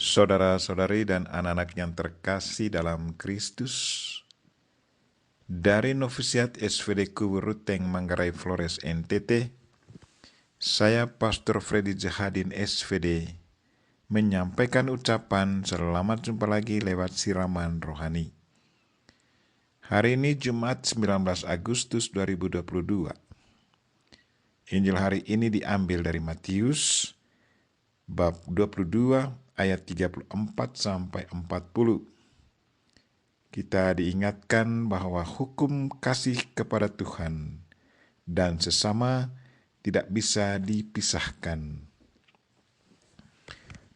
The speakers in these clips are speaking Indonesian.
Saudara-saudari dan anak-anak yang terkasih dalam Kristus, dari Novisiat SVD Kuburuteng Manggarai Flores NTT, saya Pastor Freddy Jahadin SVD menyampaikan ucapan selamat jumpa lagi lewat siraman rohani. Hari ini Jumat 19 Agustus 2022. Injil hari ini diambil dari Matius bab 22 ayat 34 sampai 40. Kita diingatkan bahwa hukum kasih kepada Tuhan dan sesama tidak bisa dipisahkan.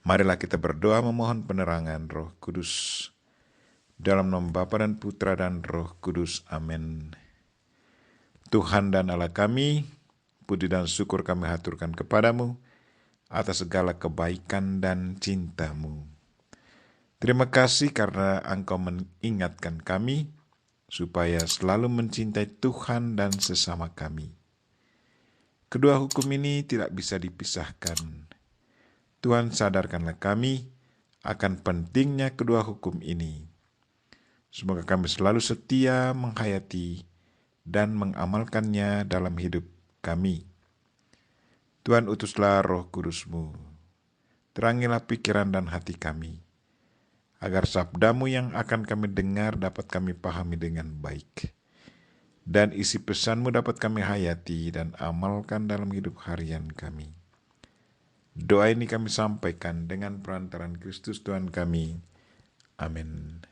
Marilah kita berdoa memohon penerangan Roh Kudus. Dalam nama Bapa dan Putra dan Roh Kudus. Amin. Tuhan dan Allah kami, puji dan syukur kami haturkan kepadamu atas segala kebaikan dan cinta-Mu. Terima kasih karena Engkau mengingatkan kami supaya selalu mencintai Tuhan dan sesama kami. Kedua hukum ini tidak bisa dipisahkan. Tuhan, sadarkanlah kami akan pentingnya kedua hukum ini. Semoga kami selalu setia menghayati dan mengamalkannya dalam hidup kami. Tuhan, utuslah Roh Kudus-Mu. Terangilah pikiran dan hati kami, agar sabdamu yang akan kami dengar dapat kami pahami dengan baik. Dan isi pesanmu dapat kami hayati dan amalkan dalam hidup harian kami. Doa ini kami sampaikan dengan perantaran Kristus Tuhan kami. Amin.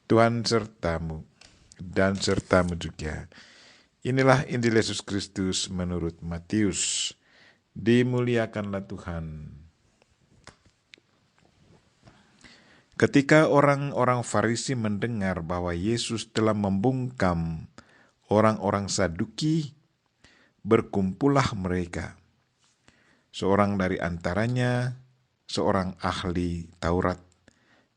Tuhan sertamu dan sertamu juga. Inilah Injil Yesus Kristus menurut Matius. Dimuliakanlah Tuhan. Ketika orang-orang Farisi mendengar bahwa Yesus telah membungkam orang-orang Saduki, berkumpullah mereka. Seorang dari antaranya, seorang ahli Taurat,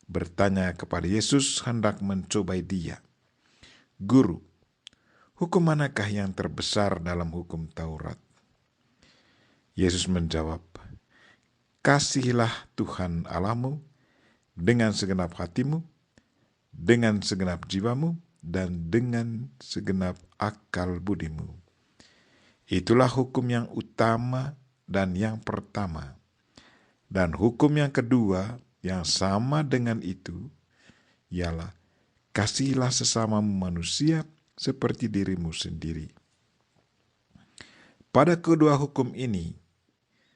bertanya kepada Yesus hendak mencobai Dia. Guru, hukum manakah yang terbesar dalam hukum Taurat? Yesus menjawab, kasihilah Tuhan Allahmu dengan segenap hatimu, dengan segenap jiwamu, dan dengan segenap akal budimu. Itulah hukum yang utama dan yang pertama. Dan hukum yang kedua yang sama dengan itu, ialah kasihilah sesamamu manusia seperti dirimu sendiri. Pada kedua hukum ini,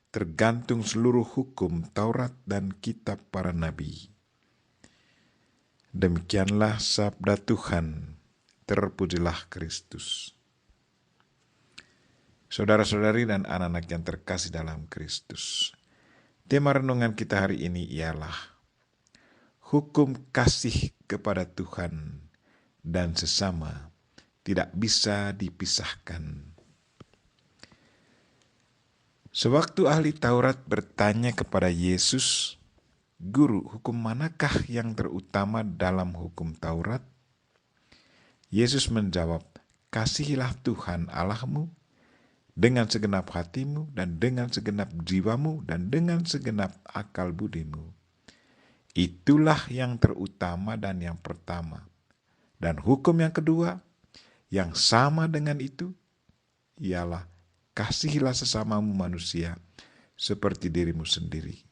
tergantung seluruh hukum Taurat dan kitab para nabi. Demikianlah sabda Tuhan, terpujilah Kristus. Saudara-saudari dan anak-anak yang terkasih dalam Kristus, tema renungan kita hari ini ialah hukum kasih kepada Tuhan dan sesama tidak bisa dipisahkan. Sewaktu ahli Taurat bertanya kepada Yesus, Guru, hukum manakah yang terutama dalam hukum Taurat? Yesus menjawab, kasihilah Tuhan Allahmu dengan segenap hatimu dan dengan segenap jiwamu dan dengan segenap akal budimu. Itulah yang terutama dan yang pertama. Dan hukum yang kedua, yang sama dengan itu, ialah kasihilah sesamamu manusia seperti dirimu sendiri.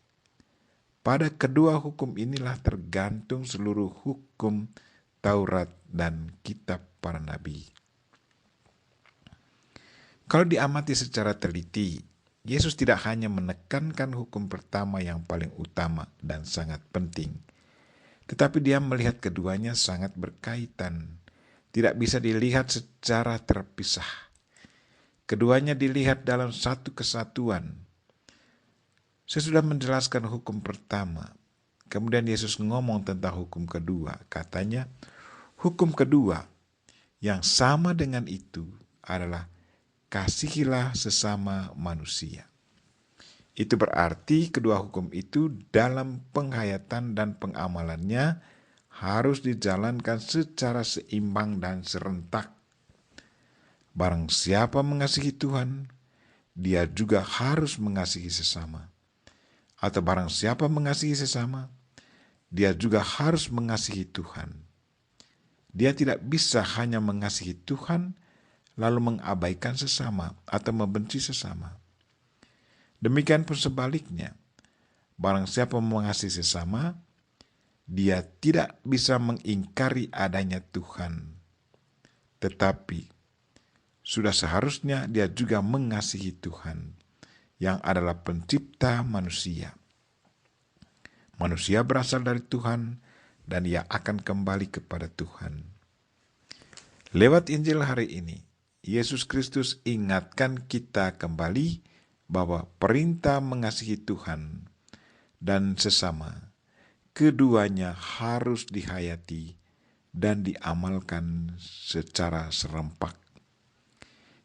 Pada kedua hukum inilah tergantung seluruh hukum Taurat dan kitab para nabi. Kalau diamati secara teliti, Yesus tidak hanya menekankan hukum pertama yang paling utama dan sangat penting, tetapi Dia melihat keduanya sangat berkaitan, tidak bisa dilihat secara terpisah. Keduanya dilihat dalam satu kesatuan. Sesudah menjelaskan hukum pertama, kemudian Yesus ngomong tentang hukum kedua. Katanya, hukum kedua yang sama dengan itu adalah kasihilah sesama manusia. Itu berarti kedua hukum itu dalam penghayatan dan pengamalannya harus dijalankan secara seimbang dan serentak. Barang siapa mengasihi Tuhan, dia juga harus mengasihi sesama. Atau barang siapa mengasihi sesama, dia juga harus mengasihi Tuhan. Dia tidak bisa hanya mengasihi Tuhan lalu mengabaikan sesama atau membenci sesama. Demikian pun sebaliknya, barang siapa mengasihi sesama, dia tidak bisa mengingkari adanya Tuhan. Tetapi sudah seharusnya dia juga mengasihi Tuhan yang adalah pencipta manusia. Manusia berasal dari Tuhan dan ia akan kembali kepada Tuhan. Lewat Injil hari ini, Yesus Kristus ingatkan kita kembali bahwa perintah mengasihi Tuhan dan sesama, keduanya harus dihayati dan diamalkan secara serempak.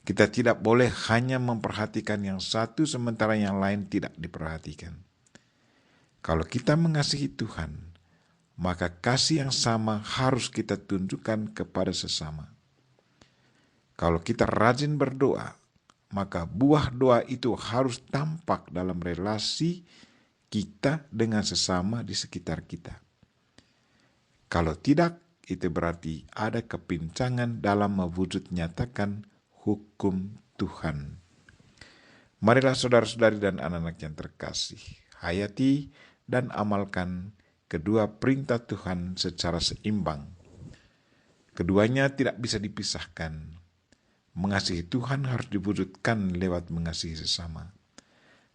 Kita tidak boleh hanya memperhatikan yang satu sementara yang lain tidak diperhatikan. Kalau kita mengasihi Tuhan, maka kasih yang sama harus kita tunjukkan kepada sesama. Kalau kita rajin berdoa, maka buah doa itu harus tampak dalam relasi kita dengan sesama di sekitar kita. Kalau tidak, itu berarti ada kepincangan dalam mewujud nyatakan hukum Tuhan. Marilah saudara-saudari dan anak-anak yang terkasih, hayati dan amalkan kedua perintah Tuhan secara seimbang. Keduanya tidak bisa dipisahkan. Mengasihi Tuhan harus diwujudkan lewat mengasihi sesama.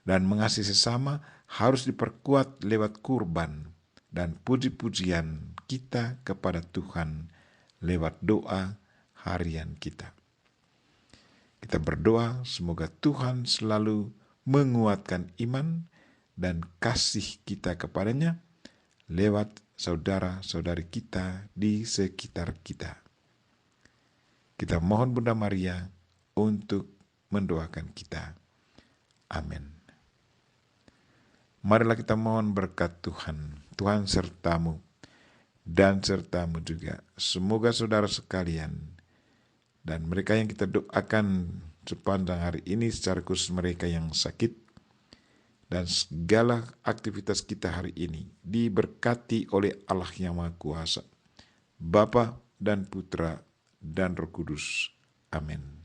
Dan mengasihi sesama harus diperkuat lewat kurban dan puji-pujian kita kepada Tuhan lewat doa harian kita. Kita berdoa semoga Tuhan selalu menguatkan iman dan kasih kita kepadanya lewat saudara-saudari kita di sekitar kita. Kita mohon Bunda Maria untuk mendoakan kita. Amin. Marilah kita mohon berkat Tuhan. Tuhan sertamu dan sertamu juga. Semoga saudara sekalian dan mereka yang kita doakan sepanjang hari ini, secara khusus mereka yang sakit, dan segala aktivitas kita hari ini diberkati oleh Allah yang Maha Kuasa, Bapa dan Putra dan Roh Kudus. Amin.